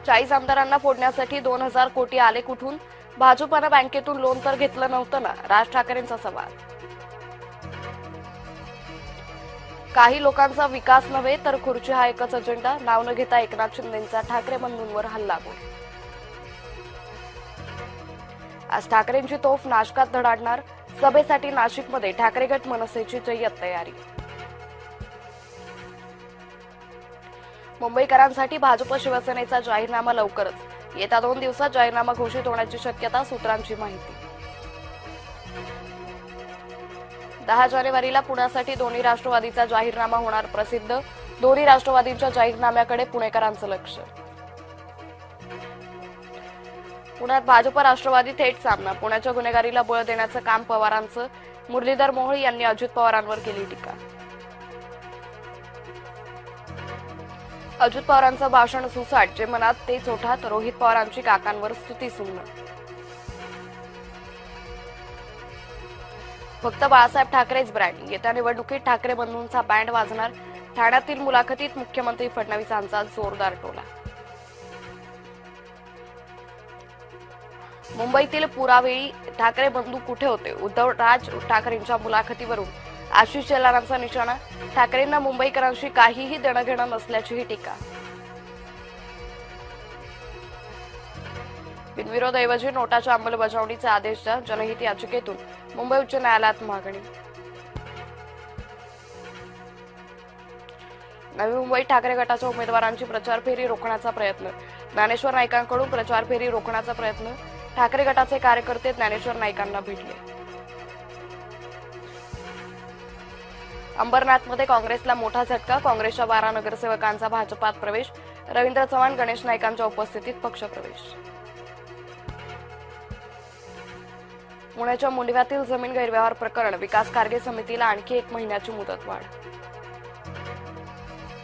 40 आमदारांना फोडण्यासाठी 2000 कोटी आले कुठून? भाजपनं बँकेतून लोन तर घेतलं नव्हतं ना? राज ठाकरेंचा सवाल. काही लोकांचा विकास नव्हे तर खुर्ची हा एकच अजेंडा. नाव न घेता एकनाथ शिंदेंचा ठाकरे बंधूंवर हल्लाबोल. आज ठाकरेंची तोफ नाशकात धडाडणार. सभेसाठी नाशिकमध्ये ठाकरे गट मनसेची जय्यत तयारी. मुंबईकरांसाठी भाजप शिवसेनेचा जाहीरनामा लवकरच. येत्या 2 दिवसात जाहीरनामा घोषित होण्याची शक्यता, सूत्रांची माहिती. 10 जानेवारीला पुण्यासाठी दोन्ही राष्ट्रवादीचा जाहीरनामा होणार प्रसिद्ध. दोन्ही राष्ट्रवादींच्या जाहीरनाम्याकडे पुणेकरांचं लक्ष. पुण्यात भाजप राष्ट्रवादी थेट सामना. पुण्याच्या गुन्हेगारीला बळ देण्याचं काम पवारांचं. मुरलीधर मोहोळ यांनी अजित पवारांवर केली टीका. अजित पवारांचं भाषण सुसाट. जे मनात तेच ओठात. रोहित पवारांची काकांवर स्तुती सुमनं. फक्त बाळासाहेब ठाकरेच ब्रँड. येत्या निवडणुकीत ठाकरे बंधूंचा बँड वाजणार. ठाण्यातील मुलाखतीत मुख्यमंत्री फडणवीसांचा जोरदार टोला. मुंबईतील पुरावेळी ठाकरे बंधू कुठे होते? उद्धव राज ठाकरेंच्या मुलाखतीवरून आशिष शेलारांचा निशाणा. ठाकरेंना मुंबईकरांशी काहीही देणं घेणं नसल्याचीही टीका. बिनविरोधऐवजी नोटाच्या अंमलबजावणीचे आदेश द्या. जनहित याचिकेतून मुंबई उच्च न्यायालयात मागणी. नवी मुंबईत ठाकरे गटाच्या उमेदवारांची प्रचार फेरी रोखण्याचा प्रयत्न. ज्ञानेश्वर नाईकांकडून प्रचार फेरी रोखण्याचा प्रयत्न. ठाकरे गटाचे कार्यकर्ते ज्ञानेश्वर नाईकांना भेटले. अंबरनाथमध्ये काँग्रेसला मोठा झटका. काँग्रेसच्या 12 नगरसेवकांचा भाजपात प्रवेश. रवींद्र चव्हाण गणेश नाईकांच्या उपस्थितीत पक्षप्रवेश. पुण्याच्या मुंडव्यातील जमीन गैरव्यवहार प्रकरण. विकास कार्य समितीला आणखी 1 महिन्याची मुदतवाढ.